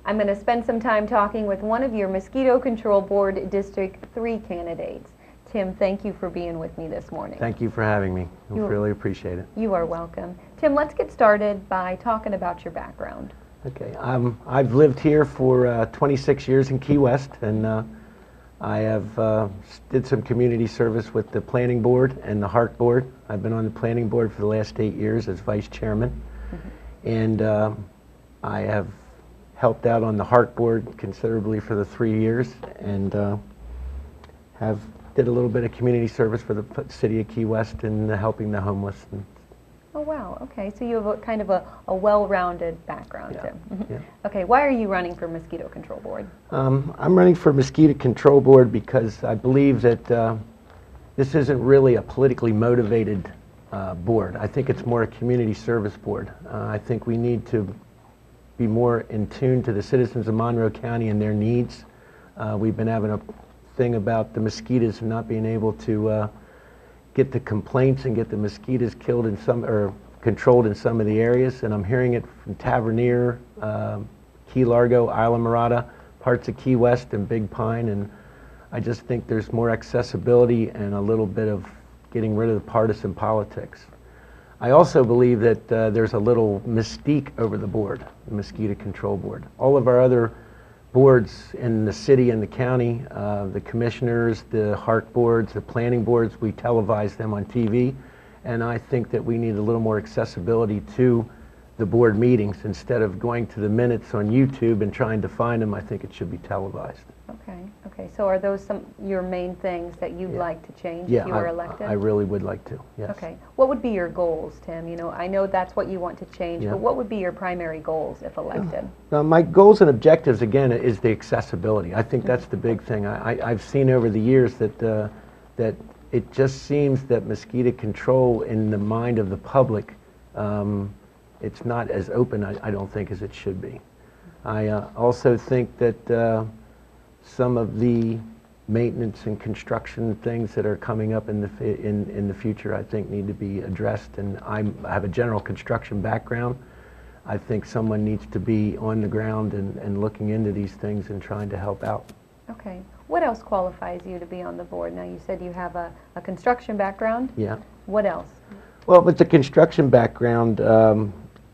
I'm going to spend some time talking with one of your Mosquito Control Board District 3 candidates. Tim, thank you for being with me this morning. Thank you for having me. I really appreciate it. You are welcome. Tim, let's get started by talking about your background. Okay, I've lived here for 26 years in Key West, and I have did some community service with the Planning Board and the Hark Board. I've been on the Planning Board for the last 8 years as Vice Chairman, and I have helped out on the Hark Board considerably for the 3 years, and did a little bit of community service for the City of Key West and helping the homeless. Oh, wow. Okay, so you have kind of a well-rounded background, Yeah. Tim. Yeah. Okay, why are you running for Mosquito Control Board? I'm running for Mosquito Control Board because I believe that this isn't really a politically motivated board. I think it's more a community service board. I think we need to be more in tune to the citizens of Monroe County and their needs. We've been having a thing about the mosquitoes and not being able to get the complaints and get the mosquitoes killed in some, or controlled in some of the areas, and I'm hearing it from Tavernier, Key Largo, Isla Mirada, parts of Key West and Big Pine, and I just think there's more accessibility and a little bit of getting rid of the partisan politics. I also believe that there's a little mystique over the board, the Mosquito Control Board. All of our other boards in the city and the county, the commissioners, the Hark boards, the planning boards, we televise them on TV, and I think that we need a little more accessibility to the board meetings. Instead of going to the minutes on YouTube and trying to find them, I think it should be televised. Okay, so are those some your main things that you'd like to change if you were elected? I really would like to, yes. Okay, what would be your goals, Tim? You know, I know that's what you want to change, but what would be your primary goals if elected? My goals and objectives, again, is the accessibility. I think that's the big thing. I've seen over the years that that it just seems that mosquito control in the mind of the public, it's not as open, I don't think, as it should be. I also think that some of the maintenance and construction things that are coming up in the future, I think, need to be addressed. And I have a general construction background. I think someone needs to be on the ground and looking into these things and trying to help out. Okay. What else qualifies you to be on the board? Now, you said you have a construction background. Yeah. What else? Well, with the construction background,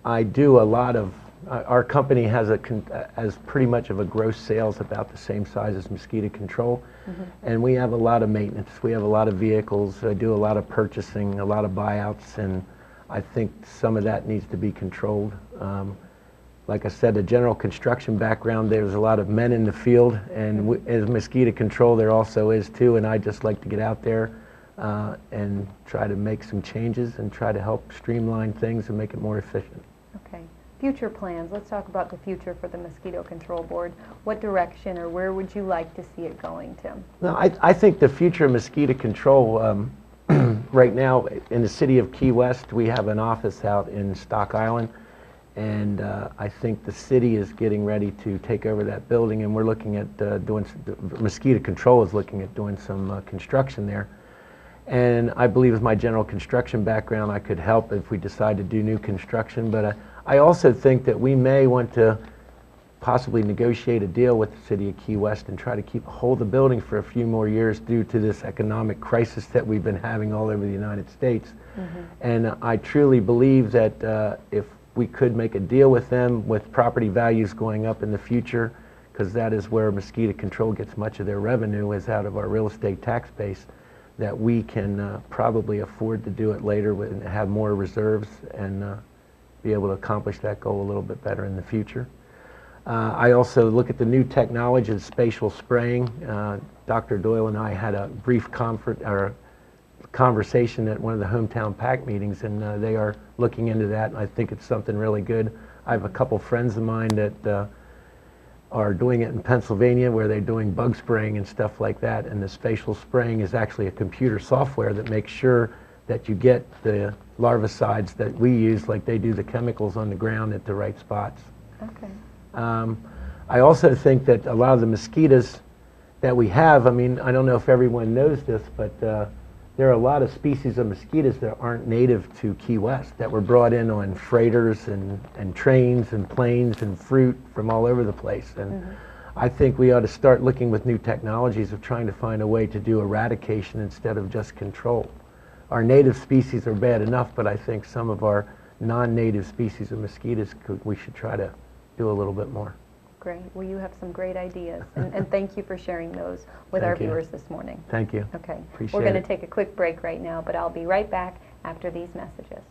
I do a lot of our company has pretty much of a gross sales about the same size as Mosquito Control, and we have a lot of maintenance. We have a lot of vehicles. I do a lot of purchasing, a lot of buyouts, and I think some of that needs to be controlled. Like I said, a general construction background, there's a lot of men in the field, and as Mosquito Control there also is too, and I just like to get out there and try to make some changes and try to help streamline things and make it more efficient. Okay. Future plans. Let's talk about the future for the Mosquito Control Board. What direction or where would you like to see it going, Tim? No, I think the future of mosquito control, right now in the city of Key West, we have an office out in Stock Island, and I think the city is getting ready to take over that building, and we're looking at mosquito control is looking at doing some construction there. And I believe with my general construction background, I could help if we decide to do new construction, but I also think that we may want to possibly negotiate a deal with the city of Key West and try to hold the building for a few more years due to this economic crisis that we've been having all over the United States. And I truly believe that if we could make a deal with them with property values going up in the future, because that is where mosquito control gets much of their revenue, is out of our real estate tax base, that we can probably afford to do it later and have more reserves and be able to accomplish that goal a little bit better in the future. I also look at the new technology of spatial spraying. Dr. Doyle and I had a brief conversation at one of the hometown PAC meetings, and they are looking into that, and I think it's something really good. I have a couple friends of mine that are doing it in Pennsylvania, where they're doing bug spraying and stuff like that, and the spatial spraying is actually a computer software that makes sure that you get the larvicides that we use, like they do the chemicals on the ground, at the right spots. Okay. I also think that a lot of the mosquitoes that we have, I mean, I don't know if everyone knows this, but the there are a lot of species of mosquitoes that aren't native to Key West, that were brought in on freighters and trains and planes and fruit from all over the place. And I think we ought to start looking with new technologies of trying to find a way to do eradication instead of just control. Our native species are bad enough, but I think some of our non-native species of mosquitoes, we should try to do a little bit more. Great. Well, you have some great ideas, and thank you for sharing those with our viewers this morning. Thank you. Okay. Appreciate We're going it. to take a quick break right now, but I'll be right back after these messages.